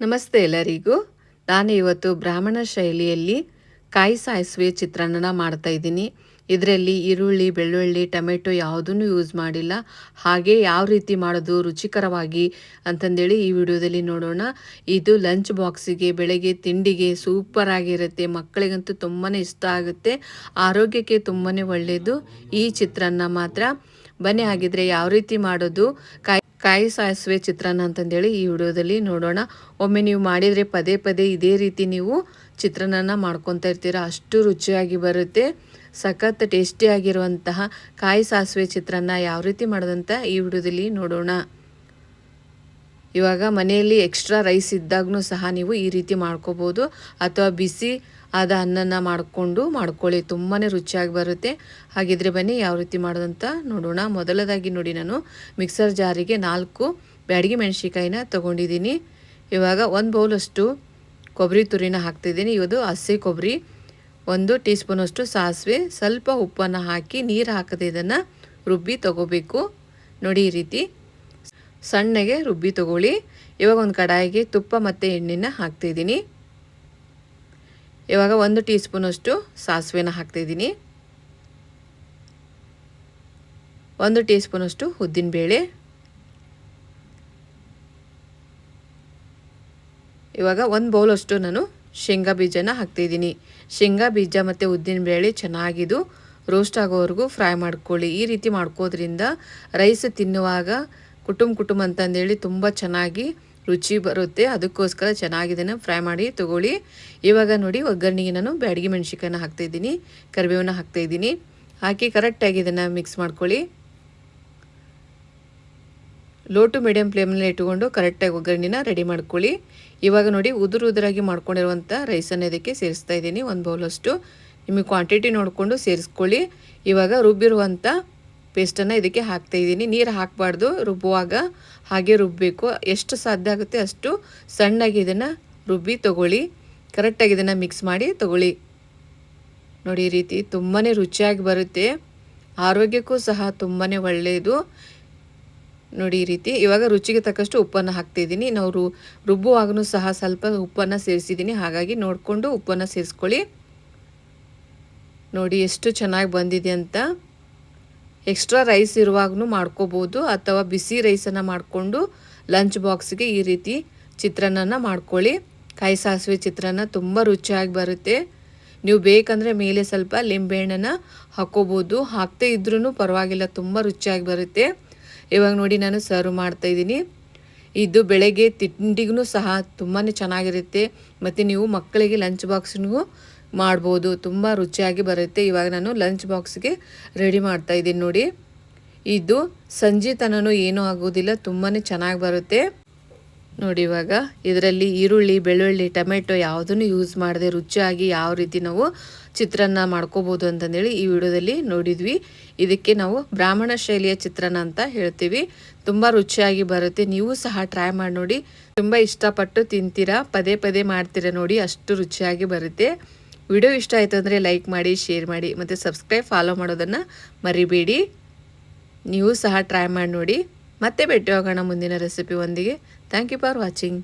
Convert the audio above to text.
ನಮಸ್ತೆ ಎಲ್ಲರಿಗೂ. ನಾನು ಇವತ್ತು ಬ್ರಾಹ್ಮಣ ಶೈಲಿಯಲ್ಲಿ ಕಾಯಿ ಸಾಸಿವೆ ಚಿತ್ರಾನ್ನ ಮಾಡ್ತಾ ಇದ್ದೀನಿ. ಇದರಲ್ಲಿ ಈರುಳ್ಳಿ, ಬೆಳ್ಳುಳ್ಳಿ, ಟೊಮೆಟೊ ಯಾವುದನ್ನು ಯೂಸ್ ಮಾಡಿಲ್ಲ. ಹಾಗೆ ಯಾವ ರೀತಿ ಮಾಡೋದು ರುಚಿಕರವಾಗಿ ಅಂತಂದೇಳಿ ಈ ವಿಡಿಯೋದಲ್ಲಿ ನೋಡೋಣ. ಇದು ಲಂಚ್ ಬಾಕ್ಸಿಗೆ, ಬೆಳಗ್ಗೆ ತಿಂಡಿಗೆ ಸೂಪರ್ ಆಗಿರುತ್ತೆ. ಮಕ್ಕಳಿಗಂತೂ ತುಂಬಾ ಇಷ್ಟ ಆಗುತ್ತೆ. ಆರೋಗ್ಯಕ್ಕೆ ತುಂಬಾ ಒಳ್ಳೆಯದು ಈ ಚಿತ್ರಾನ್ನ ಮಾತ್ರ. ಬನ್ನಿ ಹಾಗಿದ್ರೆ ಯಾವ ರೀತಿ ಮಾಡೋದು ಕಾಯಿ ಸಾಸಿವೆ ಚಿತ್ರಾನ್ನ ಅಂತಂದೇಳಿ ಈ ವಿಡಿಯೋದಲ್ಲಿ ನೋಡೋಣ. ಒಮ್ಮೆ ನೀವು ಮಾಡಿದರೆ ಪದೇ ಪದೇ ಇದೇ ರೀತಿ ನೀವು ಚಿತ್ರಾನ್ನ ಮಾಡ್ಕೊತಾ ಇರ್ತೀರ. ಅಷ್ಟು ರುಚಿಯಾಗಿ ಬರುತ್ತೆ. ಸಖತ್ ಟೇಸ್ಟಿಯಾಗಿರುವಂತಹ ಕಾಯಿ ಸಾಸಿವೆ ಚಿತ್ರಾನ್ನ ಯಾವ ರೀತಿ ಮಾಡೋದಂತ ಈ ವಿಡಿಯೋದಲ್ಲಿ ನೋಡೋಣ. ಇವಾಗ ಮನೆಯಲ್ಲಿ ಎಕ್ಸ್ಟ್ರಾ ರೈಸ್ ಇದ್ದಾಗೂ ಸಹ ನೀವು ಈ ರೀತಿ ಮಾಡ್ಕೋಬೋದು, ಅಥವಾ ಬಿಸಿ ಆದ ಅನ್ನನ ಮಾಡ್ಕೊಳ್ಳಿ. ತುಂಬಾ ರುಚಿಯಾಗಿ ಬರುತ್ತೆ. ಹಾಗಿದ್ರೆ ಬನ್ನಿ ಯಾವ ರೀತಿ ಮಾಡೋದಂತ ನೋಡೋಣ. ಮೊದಲದಾಗಿ ನೋಡಿ, ನಾನು ಮಿಕ್ಸರ್ ಜಾರಿಗೆ 4 ಬ್ಯಾಡಗಿ ಮೆಣಸಿಕಾಯಿನ ತೊಗೊಂಡಿದ್ದೀನಿ. ಇವಾಗ 1 ಬೌಲಷ್ಟು ಕೊಬ್ಬರಿ ತುರಿನ ಹಾಕ್ತಿದ್ದೀನಿ. ಇದು ಹಸಿ ಕೊಬ್ಬರಿ. 1 ಟೀ ಸ್ಪೂನಷ್ಟು ಸಾಸಿವೆ, ಸ್ವಲ್ಪ ಉಪ್ಪನ್ನು ಹಾಕಿ ನೀರು ಹಾಕದೆ ಇದನ್ನು ರುಬ್ಬಿ ತಗೋಬೇಕು. ನೋಡಿ, ಈ ರೀತಿ ಸಣ್ಣಗೆ ರುಬ್ಬಿ ತಗೊಳ್ಳಿ. ಇವಾಗ ಒಂದು ಕಡಾಯಿಗೆ ತುಪ್ಪ ಮತ್ತು ಎಣ್ಣೆನ ಹಾಕ್ತಿದ್ದೀನಿ. ಇವಾಗ 1 ಟೀ ಸ್ಪೂನಷ್ಟು ಸಾಸಿವೆನ ಹಾಕ್ತಿದ್ದೀನಿ. 1 ಟೀ ಸ್ಪೂನಷ್ಟು ಉದ್ದಿನಬೇಳೆ. ಇವಾಗ 1 ಬೌಲಷ್ಟು ನಾನು ಶೇಂಗಾ ಬೀಜನ ಹಾಕ್ತಿದ್ದೀನಿ. ಶೇಂಗಾ ಬೀಜ ಮತ್ತು ಉದ್ದಿನಬೇಳೆ ಚೆನ್ನಾಗಿದು ರೋಸ್ಟ್ ಆಗೋವರೆಗೂ ಫ್ರೈ ಮಾಡ್ಕೊಳ್ಳಿ. ಈ ರೀತಿ ಮಾಡ್ಕೋದ್ರಿಂದ ರೈಸ್ ತಿನ್ನುವಾಗ ಕುಟುಂಬ ಅಂತಂದೇಳಿ ತುಂಬ ಚೆನ್ನಾಗಿ ರುಚಿ ಬರುತ್ತೆ. ಅದಕ್ಕೋಸ್ಕರ ಚೆನ್ನಾಗಿ ಇದನ್ನು ಫ್ರೈ ಮಾಡಿ ತಗೊಳ್ಳಿ. ಇವಾಗ ನೋಡಿ, ಒಗ್ಗರಣೆಗೆ ನಾನು ಬ್ಯಾಡಗಿ ಮೆಣಸಿಕಾಯಿನ ಹಾಕ್ತಾಯಿದ್ದೀನಿ, ಕರಿಬೇವನ್ನ ಹಾಕ್ತಾಯಿದ್ದೀನಿ. ಹಾಕಿ ಕರೆಕ್ಟಾಗಿ ಇದನ್ನು ಮಿಕ್ಸ್ ಮಾಡ್ಕೊಳ್ಳಿ. ಲೋ ಟು ಮೀಡಿಯಮ್ ಫ್ಲೇಮ್ನಲ್ಲಿ ಇಟ್ಟುಕೊಂಡು ಕರೆಕ್ಟಾಗಿ ಒಗ್ಗರಣೆನ ರೆಡಿ ಮಾಡ್ಕೊಳ್ಳಿ. ಇವಾಗ ನೋಡಿ, ಉದುರಾಗಿ ಮಾಡ್ಕೊಂಡಿರುವಂಥ ರೈಸನ್ನು ಇದಕ್ಕೆ ಸೇರಿಸ್ತಾ ಇದ್ದೀನಿ. 1 ಬೌಲಷ್ಟು. ನಿಮಗೆ ಕ್ವಾಂಟಿಟಿ ನೋಡಿಕೊಂಡು ಸೇರಿಸ್ಕೊಳ್ಳಿ. ಇವಾಗ ರುಬ್ಬಿರುವಂಥ ಪೇಸ್ಟನ್ನು ಇದಕ್ಕೆ ಹಾಕ್ತಾಯಿದ್ದೀನಿ. ನೀರು ಹಾಕಬಾರ್ದು, ರುಬ್ಬುವಾಗ ಹಾಗೆ ರುಬ್ಬಬೇಕು. ಎಷ್ಟು ಸಾಧ್ಯ ಆಗುತ್ತೆ ಅಷ್ಟು ಸಣ್ಣಗೆ ಇದನ್ನು ರುಬ್ಬಿ ತಗೊಳ್ಳಿ. ಕರೆಕ್ಟಾಗಿ ಇದನ್ನು ಮಿಕ್ಸ್ ಮಾಡಿ ತಗೊಳ್ಳಿ. ನೋಡಿ, ಈ ರೀತಿ ತುಂಬಾ ರುಚಿಯಾಗಿ ಬರುತ್ತೆ. ಆರೋಗ್ಯಕ್ಕೂ ಸಹ ತುಂಬಾ ಒಳ್ಳೆಯದು. ನೋಡಿ, ಈ ರೀತಿ. ಇವಾಗ ರುಚಿಗೆ ತಕ್ಕಷ್ಟು ಉಪ್ಪನ್ನು ಹಾಕ್ತಾಯಿದ್ದೀನಿ. ನಾವು ರುಬ್ಬುವಾಗೂ ಸಹ ಸ್ವಲ್ಪ ಉಪ್ಪನ್ನು ಸೇರಿಸಿದ್ದೀನಿ, ಹಾಗಾಗಿ ನೋಡಿಕೊಂಡು ಉಪ್ಪನ್ನು ಸೇರಿಸ್ಕೊಳ್ಳಿ. ನೋಡಿ ಎಷ್ಟು ಚೆನ್ನಾಗಿ ಬಂದಿದೆ ಅಂತ. ಎಕ್ಸ್ಟ್ರಾ ರೈಸ್ ಇರುವಾಗೂ ಮಾಡ್ಕೋಬೋದು, ಅಥವಾ ಬಿಸಿ ರೈಸನ್ನು ಮಾಡಿಕೊಂಡು ಲಂಚ್ ಬಾಕ್ಸಿಗೆ ಈ ರೀತಿ ಚಿತ್ರಾನ್ನ ಮಾಡ್ಕೊಳ್ಳಿ. ಕಾಯಿ ಸಾಸಿವೆ ಚಿತ್ರಾನ್ನ ತುಂಬ ರುಚಿಯಾಗಿ ಬರುತ್ತೆ. ನೀವು ಬೇಕಂದರೆ ಮೇಲೆ ಸ್ವಲ್ಪ ಲಿಂಬೆಹಣ್ಣನ್ನು ಹಾಕ್ಕೋಬೋದು, ಹಾಕ್ತೇ ಇದ್ರೂ ಪರವಾಗಿಲ್ಲ, ತುಂಬ ರುಚಿಯಾಗಿ ಬರುತ್ತೆ. ಇವಾಗ ನೋಡಿ, ನಾನು ಸರ್ವ್ ಮಾಡ್ತಾಯಿದ್ದೀನಿ. ಇದು ಬೆಳಗ್ಗೆ ತಿಂಡಿಗೂ ಸಹ ತುಂಬಾ ಚೆನ್ನಾಗಿರುತ್ತೆ. ಮತ್ತು ನೀವು ಮಕ್ಕಳಿಗೆ ಲಂಚ್ ಬಾಕ್ಸ್ನಿಗೂ ಮಾಡ್ಬೋದು, ತುಂಬ ರುಚಿಯಾಗಿ ಬರುತ್ತೆ. ಇವಾಗ ನಾನು ಲಂಚ್ ಬಾಕ್ಸ್ಗೆ ರೆಡಿ ಮಾಡ್ತಾಯಿದ್ದೀನಿ. ನೋಡಿ, ಇದು ಸಂಜೆ ತನಕ ಏನೂ ಆಗೋದಿಲ್ಲ, ತುಂಬಾ ಚೆನ್ನಾಗಿ ಬರುತ್ತೆ. ನೋಡಿ, ಇವಾಗ ಇದರಲ್ಲಿ ಈರುಳ್ಳಿ, ಬೆಳ್ಳುಳ್ಳಿ, ಟೊಮೆಟೊ ಯಾವುದನ್ನು ಯೂಸ್ ಮಾಡದೆ ರುಚಿಯಾಗಿ ಯಾವ ರೀತಿ ನಾವು ಚಿತ್ರಾನ್ನ ಮಾಡ್ಕೋಬೋದು ಅಂತಂದೇಳಿ ಈ ವಿಡಿಯೋದಲ್ಲಿ ನೋಡಿದ್ವಿ. ಇದಕ್ಕೆ ನಾವು ಬ್ರಾಹ್ಮಣ ಶೈಲಿಯ ಚಿತ್ರಾನ್ನ ಅಂತ ಹೇಳ್ತೀವಿ. ತುಂಬ ರುಚಿಯಾಗಿ ಬರುತ್ತೆ. ನೀವು ಸಹ ಟ್ರೈ ಮಾಡಿ ನೋಡಿ, ತುಂಬ ಇಷ್ಟಪಟ್ಟು ತಿಂತೀರಾ, ಪದೇ ಪದೇ ಮಾಡ್ತೀರಾ. ನೋಡಿ, ಅಷ್ಟು ರುಚಿಯಾಗಿ ಬರುತ್ತೆ. ವಿಡಿಯೋ ಇಷ್ಟ ಆಯಿತು ಅಂದರೆ ಲೈಕ್ ಮಾಡಿ, ಶೇರ್ ಮಾಡಿ, ಮತ್ತು ಸಬ್ಸ್ಕ್ರೈಬ್, ಫಾಲೋ ಮಾಡೋದನ್ನು ಮರಿಬೇಡಿ. ನೀವು ಸಹ ಟ್ರೈ ಮಾಡಿ ನೋಡಿ. ಮತ್ತೆ ಭೇಟಿ ಆಗೋಣ ಮುಂದಿನ ರೆಸಿಪಿ ಒಂದಿಗೆ. Thank you for watching.